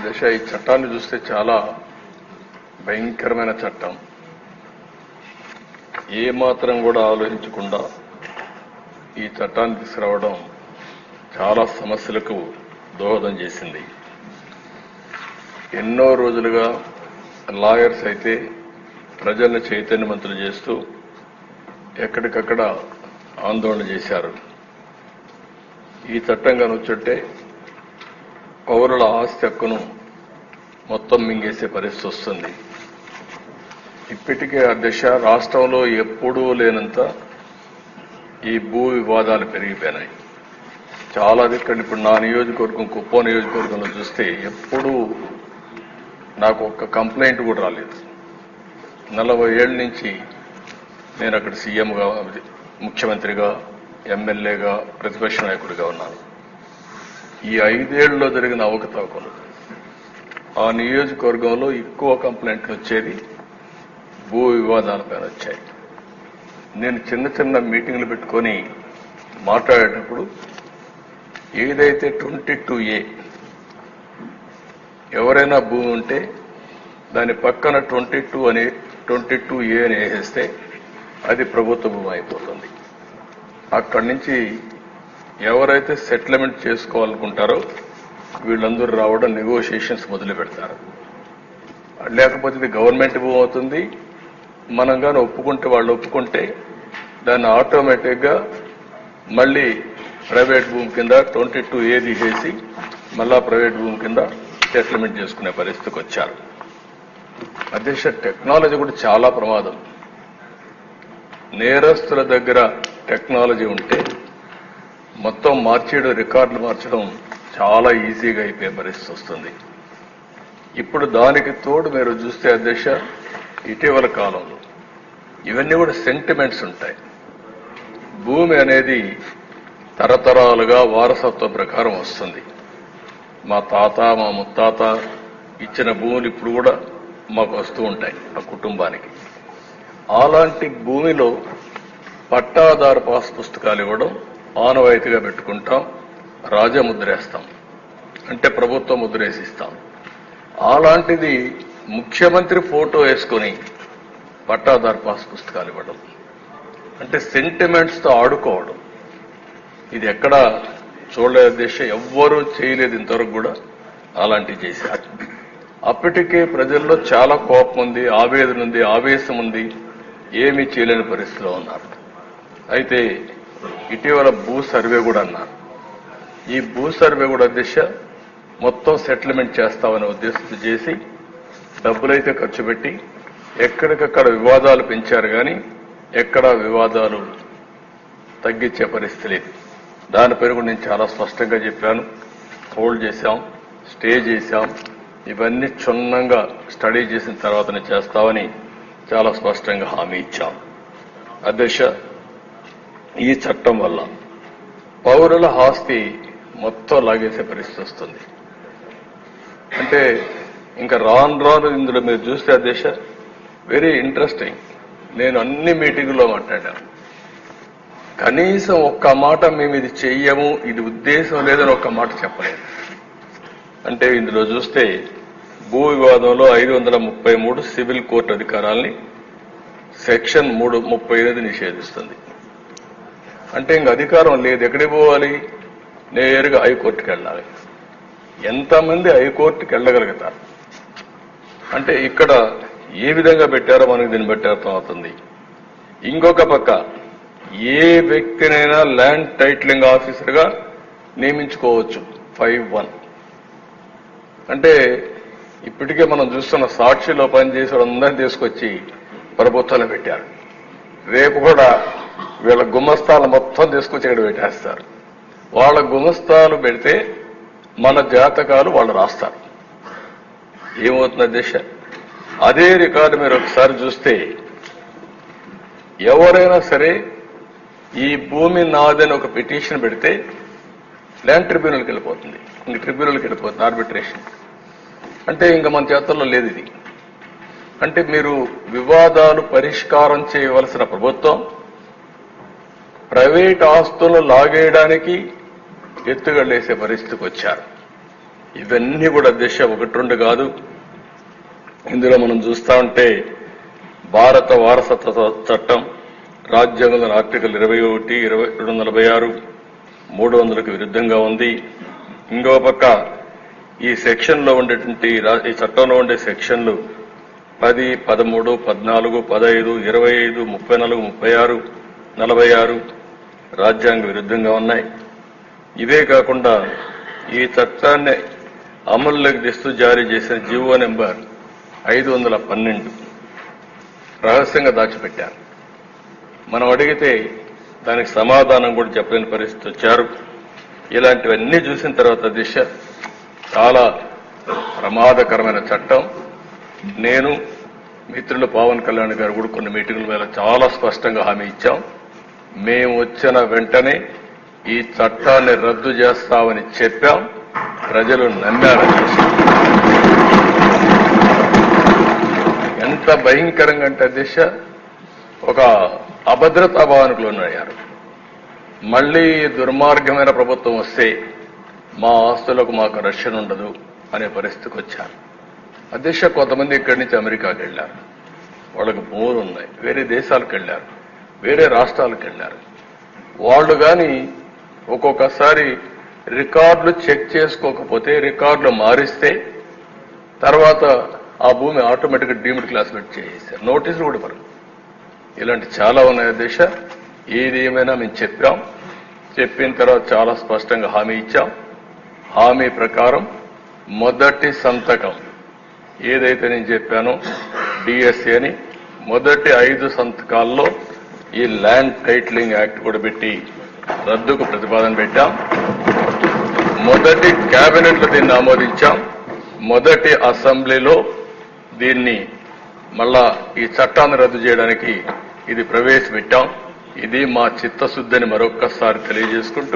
దశ ఈ చట్టాన్ని చూస్తే చాలా భయంకరమైన చట్టం. ఏ మాత్రం కూడా ఆలోచించకుండా ఈ చట్టాన్ని తీసుకురావడం చాలా సమస్యలకు దోహదం చేసింది. ఎన్నో రోజులుగా లాయర్స్ అయితే ప్రజలను చైతన్యవంతులు చేస్తూ ఎక్కడికక్కడ ఆందోళన చేశారు. ఈ చట్టం కనుచుంటే పౌరుల ఆస్తి హక్కును మొత్తం మింగేసే పరిస్థితి వస్తుంది. ఇప్పటికే ఆ దిశ రాష్ట్రంలో ఎప్పుడూ లేనంత ఈ భూ వివాదాలు పెరిగిపోయినాయి. చాలా దిక్కండి. ఇప్పుడు నా నియోజకవర్గం కుప్పం నియోజకవర్గంలో చూస్తే ఎప్పుడూ నాకు ఒక్క కంప్లైంట్ కూడా రాలేదు. 40 ఏళ్ల నుంచి నేను అక్కడ సీఎంగా, ముఖ్యమంత్రిగా, ఎమ్మెల్యేగా, ప్రతిపక్ష నాయకుడిగా ఉన్నాను. ఈ 5 ఏళ్లలో జరిగిన అవకతవకలు ఆ నియోజకవర్గంలో ఎక్కువ కంప్లైంట్లు వచ్చేది భూ వివాదాలపైన వచ్చాయి. నేను చిన్న చిన్న మీటింగ్లు పెట్టుకొని మాట్లాడేటప్పుడు ఏదైతే 22A ఎవరైనా భూమి ఉంటే దాని పక్కన 22A అని వేసేస్తే అది ప్రభుత్వ భూమి అయిపోతుంది. అక్కడి నుంచి ఎవరైతే సెటిల్మెంట్ చేసుకోవాలనుకుంటారో వీళ్ళందరూ రావడం, నెగోషియేషన్స్ మొదలు పెడతారు. లేకపోతే ఇది గవర్నమెంట్ భూమి అవుతుంది. మనం కానీ ఒప్పుకుంటే, వాళ్ళు ఒప్పుకుంటే దాన్ని ఆటోమేటిక్గా మళ్ళీ ప్రైవేట్ భూమి కింద 22A తీసేసి మళ్ళా ప్రైవేట్ భూమి కింద సెటిల్మెంట్ చేసుకునే పరిస్థితికి వచ్చారు. అధ్యక్ష, టెక్నాలజీ కూడా చాలా ప్రమాదం. నేరస్తుల దగ్గర టెక్నాలజీ ఉంటే మొత్తం మార్చేయడం, రికార్డులు మార్చడం చాలా ఈజీగా అయిపోయే పరిస్థితి వస్తుంది. ఇప్పుడు దానికి తోడు మీరు చూస్తే అధ్యక్ష, ఇటీవల కాలంలో ఇవన్నీ కూడా సెంటిమెంట్స్ ఉంటాయి. భూమి అనేది తరతరాలుగా వారసత్వ ప్రకారం వస్తుంది. మా తాత, మా ముత్తాత ఇచ్చిన భూములు ఇప్పుడు కూడా మాకు వస్తూ ఉంటాయి ఆ కుటుంబానికి. అలాంటి భూమిలో పట్టాదారు పాస్ పుస్తకాలు ఇవ్వడం ఆనవాయితీగా పెట్టుకుంటాం. రాజముద్రేస్తాం, అంటే ప్రభుత్వం ముద్రేసిస్తాం. అలాంటిది ముఖ్యమంత్రి ఫోటో వేసుకొని పట్టాదారు పాస్ పుస్తకాలు ఇవ్వడం అంటే సెంటిమెంట్స్తో ఆడుకోవడం. ఇది ఎక్కడ చూడలేదు దేశ, ఎవ్వరూ చేయలేదు ఇంతవరకు కూడా. అలాంటివి చేశారు. అప్పటికే ప్రజల్లో చాలా కోపం ఉంది, ఆవేదన ఉంది, ఆవేశం ఉంది. ఏమీ చేయలేని పరిస్థితిలో ఉన్నారు. అయితే ఇటీవల భూ సర్వే కూడా అన్నారు. ఈ భూ సర్వే కూడా దిశ మొత్తం సెటిల్మెంట్ చేస్తామనే ఉద్దేశంతో చేసి డబ్బులైతే ఖర్చు పెట్టి ఎక్కడికక్కడ వివాదాలు పెంచారు, కానీ ఎక్కడా వివాదాలు తగ్గించే పరిస్థితి లేదు. దానిపైన కూడా నేను చాలా స్పష్టంగా చెప్పాను. హోల్డ్ చేశాం, స్టే చేశాం. ఇవన్నీ క్షుణ్ణంగా స్టడీ చేసిన తర్వాతనే చేస్తామని చాలా స్పష్టంగా హామీ ఇచ్చాం. అధ్యక్ష, ఈ చట్టం వల్ల పౌరుల ఆస్తి మొత్తం లాగేసే పరిస్థితి వస్తుంది. అంటే ఇంకా రాను ఇందులో మీరు చూస్తే అధ్యక్ష, వెరీ ఇంట్రెస్టింగ్. నేను అన్ని మీటింగుల్లో మాట్లాడాను. కనీసం ఒక్క మాట మేము ఇది చెయ్యము, ఇది ఉద్దేశం లేదని ఒక్క మాట చెప్పలేదు. అంటే ఇందులో చూస్తే భూ వివాదంలో 533 సివిల్ కోర్టు అధికారాల్ని సెక్షన్ 338 నిషేధిస్తుంది. అంటే ఇంక అధికారం లేదు. ఎక్కడికి పోవాలి? నేరుగా హైకోర్టుకి వెళ్ళాలి. ఎంతమంది హైకోర్టుకి వెళ్ళగలుగుతారు? అంటే ఇక్కడ ఏ విధంగా పెట్టారో మనకి దీన్ని బట్టి అర్థమవుతుంది. ఇంకొక పక్క ఏ వ్యక్తినైనా ల్యాండ్ టైటిలింగ్ ఆఫీసర్గా నియమించుకోవచ్చు 5(1). అంటే ఇప్పటికే మనం చూస్తున్న సాక్షిలో పనిచేసే అందరినీ తీసుకొచ్చి ప్రభుత్వంలో పెట్టారు. రేపు కూడా వీళ్ళ గుమస్తాలు మొత్తం తీసుకొచ్చి ఇక్కడ పెట్టేస్తారు. వాళ్ళ గుమస్తాలు పెడితే మన జాతకాలు వాళ్ళు రాస్తారు. ఏమవుతుంది అధ్యక్ష? అదే రికార్డు మీరు ఒకసారి చూస్తే ఎవరైనా సరే ఈ భూమి నాదని ఒక పిటిషన్ పెడితే ల్యాండ్ ట్రిబ్యునల్కి వెళ్ళిపోతుంది. ఇంక ట్రిబ్యునల్కి వెళ్ళిపోతుంది, ఆర్బిట్రేషన్. అంటే ఇంకా మన చేతుల్లో లేదు ఇది. అంటే మీరు వివాదాలు పరిష్కారం చేయవలసిన ప్రభుత్వం ప్రైవేట్ ఆస్తులను లాగేయడానికి ఎత్తుగడలేసే పరిస్థితికి వచ్చారు. ఇవన్నీ కూడా దిశ ఒకటి రెండు కాదు. ఇందులో మనం చూస్తా ఉంటే భారత వారసత్వ చట్టం రాజ్యాంగంలోని ఆర్టికల్ 21, 246, 300కు విరుద్ధంగా ఉంది. ఇంకో పక్క ఈ సెక్షన్లో ఉండేటువంటి ఈ చట్టంలో ఉండే సెక్షన్లు 10, 13, 14, 15, 25, 34, 36, 46 రాజ్యాంగ విరుద్ధంగా ఉన్నాయి. ఇవే కాకుండా ఈ చట్టాన్ని అమల్లోకి తెస్తూ జారీ చేసిన జీవో నెంబర్ 512 రహస్యంగా దాచిపెట్టారు. మనం అడిగితే దానికి సమాధానం కూడా చెప్పలేని పరిస్థితి వచ్చారు. ఇలాంటివన్నీ చూసిన తర్వాత దిశ చాలా ప్రమాదకరమైన చట్టం. నేను మిత్రులు పవన్ కళ్యాణ్ గారు కూడా కొన్ని మీటింగుల మీద చాలా స్పష్టంగా హామీ ఇచ్చాం. మేము వచ్చిన వెంటనే ఈ చట్టాన్ని రద్దు చేస్తామని చెప్పాం. ప్రజలు నమ్మారని ఎంత భయంకరంగా అంటే దిశ ఒక అభద్రతా భావనకు లోనయ్యారు. మళ్లీ దుర్మార్గమైన ప్రభుత్వం వస్తే మా ఆస్తులకు మాకు రక్షణ ఉండదు అనే పరిస్థితికి వచ్చారు. అధ్యక్ష కొంతమంది ఇక్కడి నుంచి అమెరికాకి వెళ్లారు, వాళ్ళకి భూములు ఉన్నాయి, వేరే దేశాలకు వెళ్లారు, వేరే రాష్ట్రాలకు వెళ్లారు. వాళ్ళు కానీ ఒక్కొక్కసారి రికార్డులు చెక్ చేసుకోకపోతే రికార్డులు మారిస్తే తర్వాత ఆ భూమి ఆటోమేటిక్గా డీమ్డ్ క్లాసిఫైడ్ చేసేసారు, నోటీసులు కూడా పరు. ఇలాంటి చాలా ఉన్నాయి అధ్యక్ష. ఏది ఏమైనా మేము చెప్పాం, చెప్పిన తర్వాత చాలా స్పష్టంగా హామీ ఇచ్చాం. హామీ ప్రకారం మొదటి సంతకం ఏదైతే నేను చెప్పానో డిఎస్ఏ అని మొదటి 5 సంతకాల్లో ఈ ల్యాండ్ టైటిలింగ్ యాక్ట్ కూడా పెట్టి రద్దుకు ప్రతిపాదన పెట్టాం. మొదటి కేబినెట్లో దీన్ని ఆమోదించాం. మొదటి అసెంబ్లీలో దీన్ని మళ్ళా ఈ చట్టాన్ని రద్దు చేయడానికి ఇది ప్రవేశపెట్టాం. ఇది మా చిత్తశుద్ధిని మరొక్కసారి తెలియజేసుకుంటూ